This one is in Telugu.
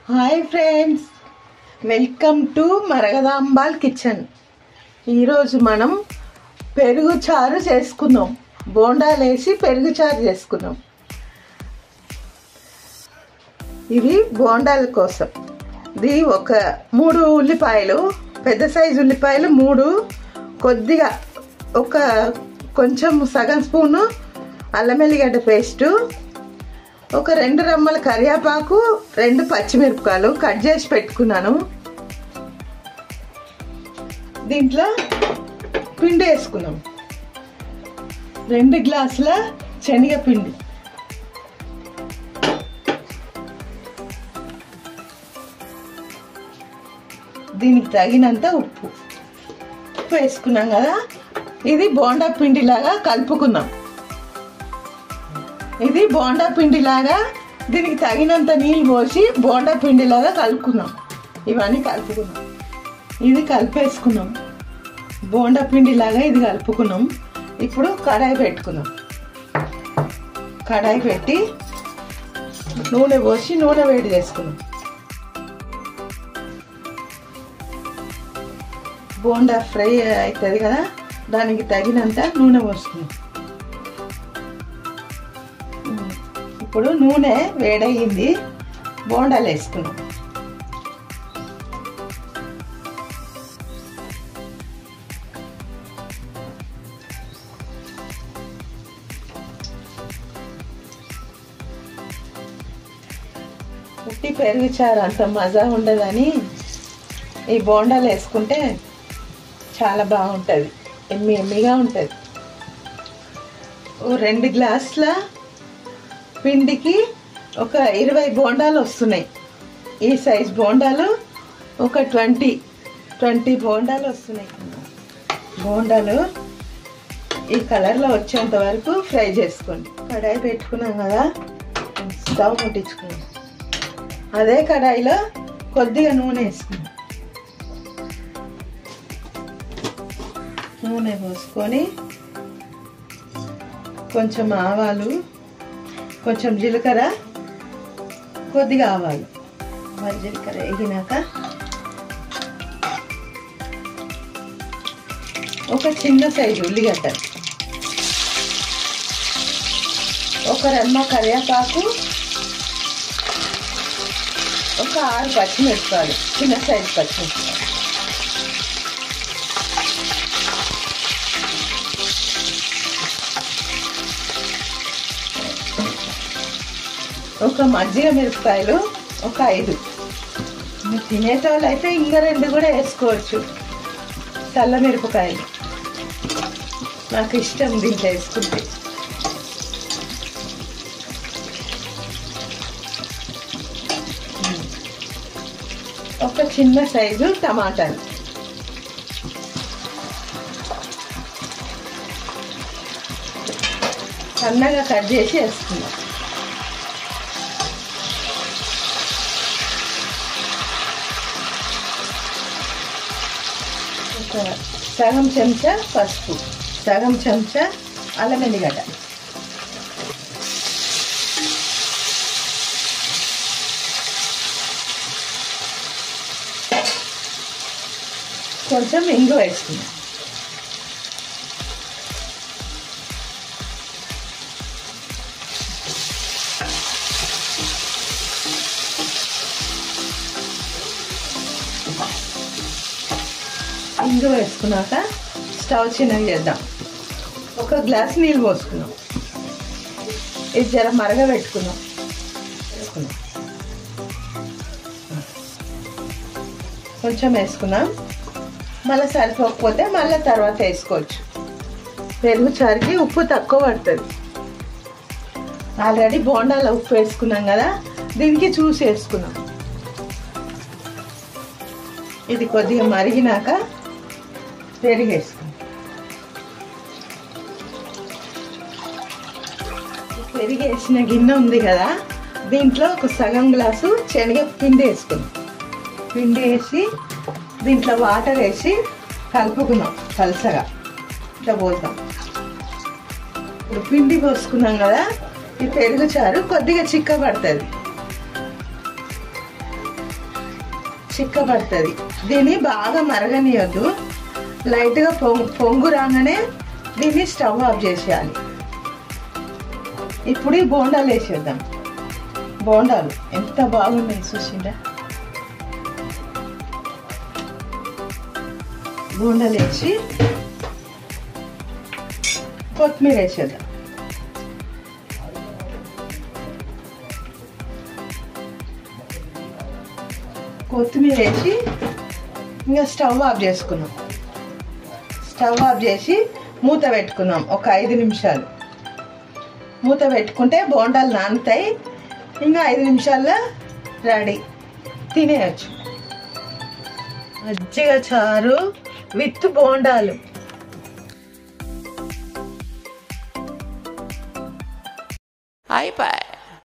Hi friends, welcome to Maragadambal kitchen. ఈరోజు మనం పెరుగు చారు చేసుకుందాం. బోండాలు వేసి పెరుగు చారు చేసుకుందాం. ఇవి బోండాల కోసం. ఇది ఒక 3 ఉల్లిపాయలు, పెద్ద సైజు ఉల్లిపాయలు 3, కొద్దిగా కొంచెం సగం స్పూను అల్లం వెల్లిగడ్డ పేస్టు, ఒక 2 రెమ్మల కరివేపాకు, 2 పచ్చిమిరపకాయలు కట్ చేసి పెట్టుకున్నాను. దీంట్లో పిండి వేసుకున్నాం. 2 గ్లాసుల శనగపిండి, దీనికి తగినంత ఉప్పు వేసుకున్నాం కదా. ఇది బోండా పిండిలాగా కలుపుకుందాం. ఇది బోండా పిండిలాగా దీనికి తగినంత నీళ్ళు పోసి బోండా పిండిలాగా కలుపుకుందాం. ఇవన్నీ కలుపుకుందాం. ఇది కలిపేసుకున్నాం. బోండా పిండిలాగా ఇది కలుపుకున్నాం. ఇప్పుడు కడాయి పెట్టుకుందాం. కడాయి పెట్టి నూనె పోసి నూనె వేడి చేసుకుందాం. బోండా ఫ్రై అవుతుంది కదా, దానికి తగినంత నూనె పోసుకుందాం. ఇప్పుడు నూనె వేడయ్యింది. బోండాలు వేసుకున్నాం. ఉట్టి పెరుగు చారు అంత మజా ఉండదని ఈ బోండాలు వేసుకుంటే చాలా బాగుంటుంది. ఎమ్మిగా ఉంటుంది. 2 గ్లాసుల పిండికి ఒక 20 బోండాలు వస్తున్నాయి. ఈ సైజ్ బోండాలు ఒక 20 బోండాలు వస్తున్నాయి. బోండాలు ఈ కలర్లో వచ్చేంత వరకు ఫ్రై చేసుకోండి. కడాయి పెట్టుకున్నాం కదా, స్టవ్ ముట్టించుకున్నాం. అదే కడాయిలో కొద్దిగా నూనె వేసుకున్నాం. నూనె పోసుకొని కొంచెం ఆవాలు, కొంచెం జీలకర్ర, కొద్దిగా ఆవాలు, మరి జీలకర్ర వేగినాక ఒక చిన్న సైజు ఉల్లిగడ్డ, ఒక రెమ్మ కరివేపాకు, ఒక 6 పచ్చిమిరపకాయలు, చిన్న సైజు పచ్చిమిరపకాయలు, ఒక మజ్జిగ మిరపకాయలు, ఒక 5. మీరు తినేటోళ్ళు అయితే ఇంకా 2 కూడా వేసుకోవచ్చు. చల్ల మిరపకాయలు నాకు ఇష్టం దీంట్లో వేసుకుంటే. ఒక చిన్న సైజు టమాటాలు, సన్నగా కట్ చేసి వేసుకుందాం. సగం చెంచా పసుపు, సగం చెంచా అల్లం వెల్లిగడ్డ, కొంచెం ఇంగు వేసుకుందాం. ఇంగు వేసుకున్నాక స్టవ్ చిన్నగా చేద్దాం. 1 గ్లాస్ నీళ్ళు పోసుకున్నాం. ఇది జర మరగ పెట్టుకున్నాం. వేసుకున్నాం, కొంచెం వేసుకున్నాం. మళ్ళీ సరిపోకపోతే మళ్ళీ తర్వాత వేసుకోవచ్చు. పెరుగు చారుకి ఉప్పు తక్కువ పడుతుంది. ఆల్రెడీ బోండాలో ఉప్పు వేసుకున్నాం కదా, దీనికి చూసి వేసుకున్నాం. ఇది కొద్దిగా మరిగినాక పెరుగు వేసుకున్నాం. పెరుగు వేసిన గిన్నె ఉంది కదా, దీంట్లో ఒక సగం గ్లాసు శనగపిండి వేసుకున్నాం. పిండి వేసి దీంట్లో వాటర్ వేసి కలుపుకున్నాం. పల్చగా ఇట్లా పోద్దాం. ఇప్పుడు పిండి పోసుకున్నాం కదా, ఈ పెరుగు చారు కొద్దిగా చిక్కబడుతుంది. చిక్కబడుతుంది. దీన్ని బాగా మరగనియద్దు. లైట్గా పొంగు రాగానే దీన్ని స్టవ్ ఆఫ్ చేసేయాలి. ఇప్పుడు ఈ బోండాలు వేసేద్దాం. బోండాలు ఎంత బాగున్నాయి చూసిందా. బోండాలు వేసి కొత్తిమీర వేసేద్దాం. కొత్తిమీర వేసి ఇంకా స్టవ్ ఆఫ్ చేసుకున్నాం. స్టవ్ ఆఫ్ చేసి మూత పెట్టుకున్నాం. ఒక 5 నిమిషాలు మూత పెట్టుకుంటే బోండాలు నానుతాయి. ఇంకా 5 నిమిషాల్లో రెడీ, తినేయచ్చు. మజ్జిగ చారు విత్ బోండాలు.